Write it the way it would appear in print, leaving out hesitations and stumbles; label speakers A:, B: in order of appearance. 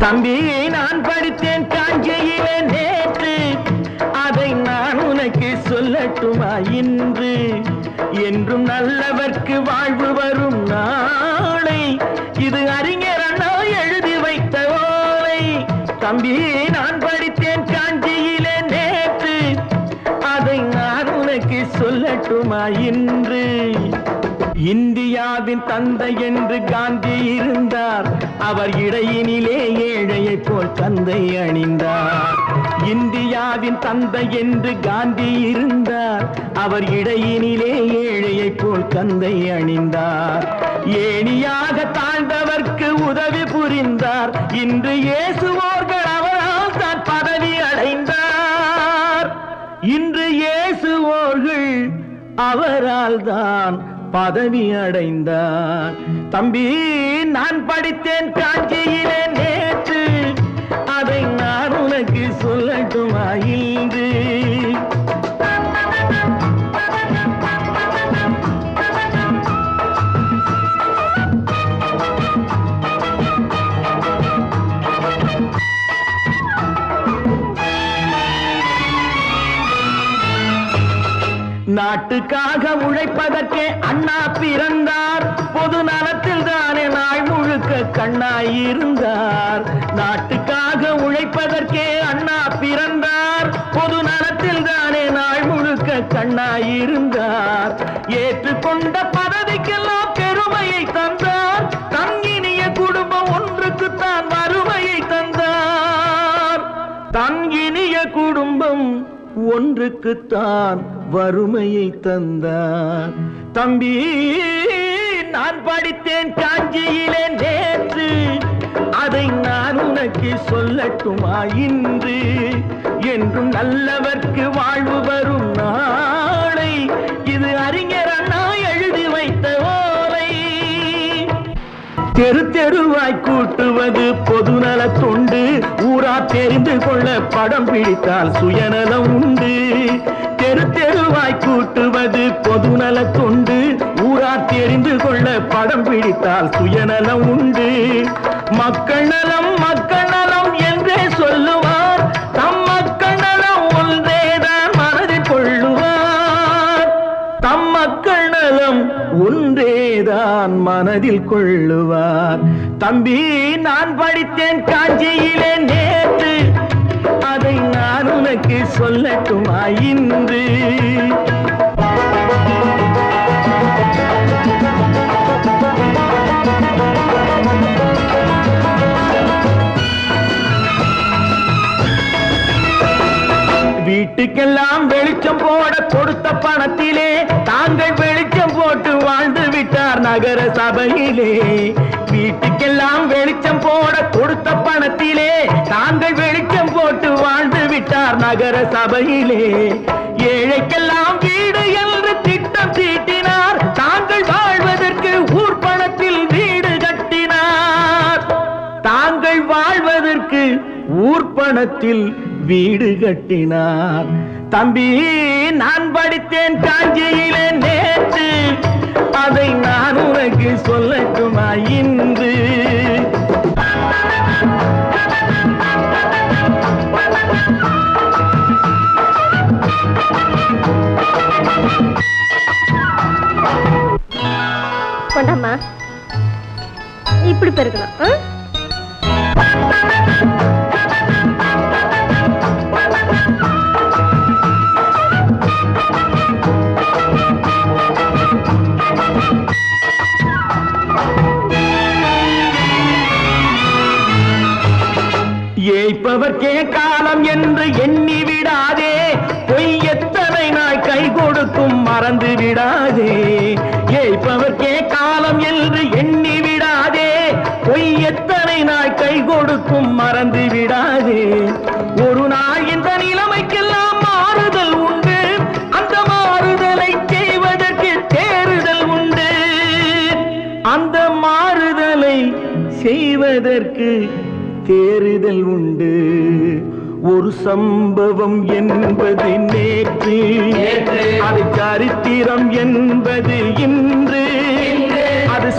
A: தம்பி நான் படித்தேன் காஞ்சியிலே நேற்று, அதை நான் உனக்கு சொல்லட்டுமா இன்று? என்றும் நல்லவர்க்கு வாழ்வு வரும் நாளை, இது அறிஞர் அண்ணா எழுதி வைத்த ஓலை. தம்பி நான் படித்தேன் காஞ்சியிலே நேற்று, அதை நான் உனக்கு சொல்லட்டுமா இன்று? இந்தியாவின் தந்தை என்று காந்தி இருந்தார், அவர் இடையினிலே ஏழையை போல் தந்தை அணிந்தார். இந்தியாவின் தந்தை என்று காந்தி இருந்தார், அவர் இடையினிலே ஏழையை போல் தந்தை அணிந்தார். ஏணியாக தாழ்ந்தவர்க்கு உதவி புரிந்தார், இன்று இயேசுவோர்கள் அவரால் தான் பதவி அடைந்தார். இன்று இயேசுவோர்கள் அவரால் தான் பதவி அடைந்தார். தம்பி நான் படித்தேன் காஞ்சியிலே நேற்று, அதை நான் உனக்கு சொல்லட்டுமா இன்று? நாட்டுக்காக உழைப்பதற்கே அண்ணா பிறந்தார், பொது நலத்தில் தானே நாள் முழுக்க கண்ணாயிருந்தார். நாட்டுக்காக உழைப்பதற்கே அண்ணா பிறந்தார், பொது நலத்தில் தானே நாள் முழுக்க கண்ணாயிருந்தார். ஏற்றுக்கொண்ட பதவிக்கெல்லாம் பெருமையை தந்தார், தங்கினிய குடும்பம் ஒன்றுக்குத்தான் வறுமையை தந்தார். தங்கினிய குடும்பம் ஒன்றுக்குத்தான் வறுமையை தந்தார். தம்பி நான் படித்தேன் காஞ்சியிலே நேற்று, அதை நான் உனக்கு சொல்லட்டுமா இன்று? என்றும் நல்லவர்க்கு வாழ்வு வரும் நாளை, இது அறிஞர் அண்ணா எழுதி வைத்த ஓலை. தெரு தெருவாய் கூட்டுவது பொதுநல தொண்டு, ஊரா தெரிந்து கொள்ள படம் பிடித்தால் சுயநலம் உண்டு. தெரு தெருவாய் கூட்டுவது பொதுநல தொண்டு, ஊரா தெரிந்து கொள்ள படம் பிடித்தால் சுயநலம் உண்டு. மக்கள் நலம் என்றே சொல்லுவார், தம் மக்கள் நலம் ஒன்றேதான் மனதில் கொள்ளுவார். தம் மக்கள் நலம் ஒன்றேதான் மனதில் கொள்ளுவார். தம்பி நான் படித்தேன் காஞ்சியிலே நேற்று, அதை நான் உனக்கு சொல்லட்டுமா இன்று? வீட்டுக்கெல்லாம் வெளிச்சம் போட கொடுத்த பணத்திலே தாங்கள் வெளிச்சம் போட்டு வாழ்ந்து விட்டார் நகர சபையிலே. வீட்டுக்கெல்லாம் வெளிச்சம் போட கொடுத்த பணத்திலே தாங்கள் வெளிச்சம் போட்டு வாழ்ந்து விட்டார் நகர சபையிலே. ஏழைக்கெல்லாம் வீடு என்று திட்டம் தீட்டினார், தாங்கள் வாழ்வதற்கு ஊர் பணத்தில் வீடு கட்டினார். தாங்கள் வாழ்வதற்கு ஊர் பணத்தில் வீடு கட்டினார். தம்பி நான் படித்தேன் காஞ்சியிலே நேற்று, அதை நான் உனக்கு சொல்லட்டுமா இன்று?
B: கொண்டாமா இப்படி பெருக்கலாம்.
A: ஏய்ப்பவர்க்கே காலம் என்று எண்ணி விடாதே, பொய் எத்தனை நாள் கை கொடுக்கும் மறந்து விடாதே. ஏய்ப்பவர்க்கே காலம் என்று எண்ணி விடாதே, பொய் எத்தனை நாள் கை கொடுக்கும் மறந்து விடாதே. ஒரு நாள் இந்த நிலைமைக்கெல்லாம் மாறுதல் உண்டு, அந்த மாறுதலை செய்வதற்கு தேறுதல் உண்டு. அந்த மாறுதலை செய்வதற்கு தேறுதல் உண்டு. ஒரு சம்பவம் என்பது நேற்று, அது சரித்திரம் என்பது இன்று. அது